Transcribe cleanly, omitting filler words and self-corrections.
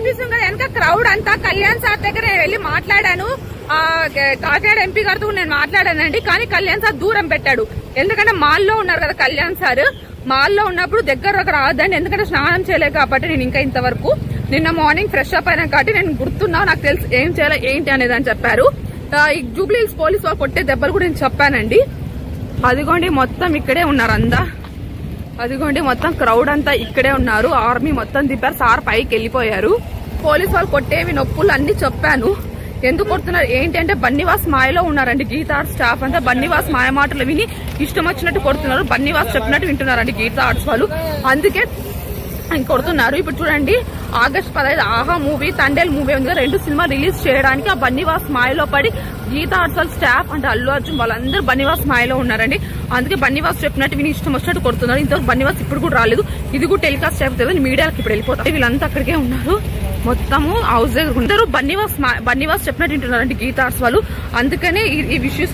చూసాం కదా వెనక క్రౌడ్ అంతా కళ్యాణ్ సార్ దగ్గర వెళ్ళి మాట్లాడాను. కాకినాడ ఎంపీ గారితో నేను మాట్లాడానండి. కానీ కళ్యాణ్ సార్ దూరం పెట్టాడు. ఎందుకంటే మాల్లో ఉన్నారు కదా కళ్యాణ్ సార్. మాల్లో ఉన్నప్పుడు దగ్గరకు రావద్దండి, ఎందుకంటే స్నానం చేయలేదు కాబట్టి. నేను ఇంకా ఇంతవరకు నిన్న మార్నింగ్ ఫ్రెష్ అప్ అయినా కాబట్టి నేను గుర్తున్నా, నాకు తెలుసు ఏం చేయాలి ఏంటి అనేది అని చెప్పారు. ఈ జూబ్లీ హిల్స్ పోలీసు వాళ్ళు కొట్టే దెబ్బలు కూడా నేను చెప్పానండి. అదిగోండి మొత్తం ఇక్కడే ఉన్నారు అందా. అదిగోండి మొత్తం క్రౌడ్ అంతా ఇక్కడే ఉన్నారు. ఆర్మీ మొత్తం దింపారు. సార్ పైకి వెళ్ళిపోయారు. పోలీసు వాళ్ళు కొట్టేవి నొప్పులు అన్ని చెప్పాను. ఎందుకు కొడుతున్నారు ఏంటి అంటే బన్నీవాస్ మాయలో ఉన్నారండి. గీతా ఆర్ట్స్ స్టాఫ్ అంతా బన్నీవాస్ మాయ మాటలు విని ఇష్టం వచ్చినట్టు కొడుతున్నారు. బన్నీవాస్ చెప్పినట్టు వింటున్నారండి గీతా ఆర్ట్స్ వాళ్ళు, అందుకే కొడుతున్నారు. ఇప్పుడు చూడండి ఆగస్ట్ 15 ఆహా మూవీ, తండేల్ మూవీ ఉంది, 2 సినిమా రిలీజ్ చేయడానికి ఆ బన్నీవాస్ మాయలో పడి గీతా ఆర్ట్స్ వాళ్ళ స్టాఫ్ అంటే అల్లు అర్జున్ వాళ్ళందరూ బన్నీవాస్ మాయలో ఉన్నారండి. అందుకే బన్నీవాస్ చెప్పినట్టు విని ఇష్టం వచ్చినట్టు కొడుతున్నారు. ఇంతవరకు బన్నీవాస్ ఇప్పుడు కూడా రాలేదు. ఇది కూడా టెలికాస్ట్ అయిపోతుంది, మీడియాకి ఇప్పుడు వెళ్ళిపోతారు. వీళ్ళంతా అక్కడికే ఉన్నారు. మొత్తము హౌస్ దగ్గర అందరూ బన్నీవాస్ చెప్పినట్టు వింటున్నారండి గీతా ఆర్ట్స్ వాళ్ళు. అందుకనే ఈ విషయం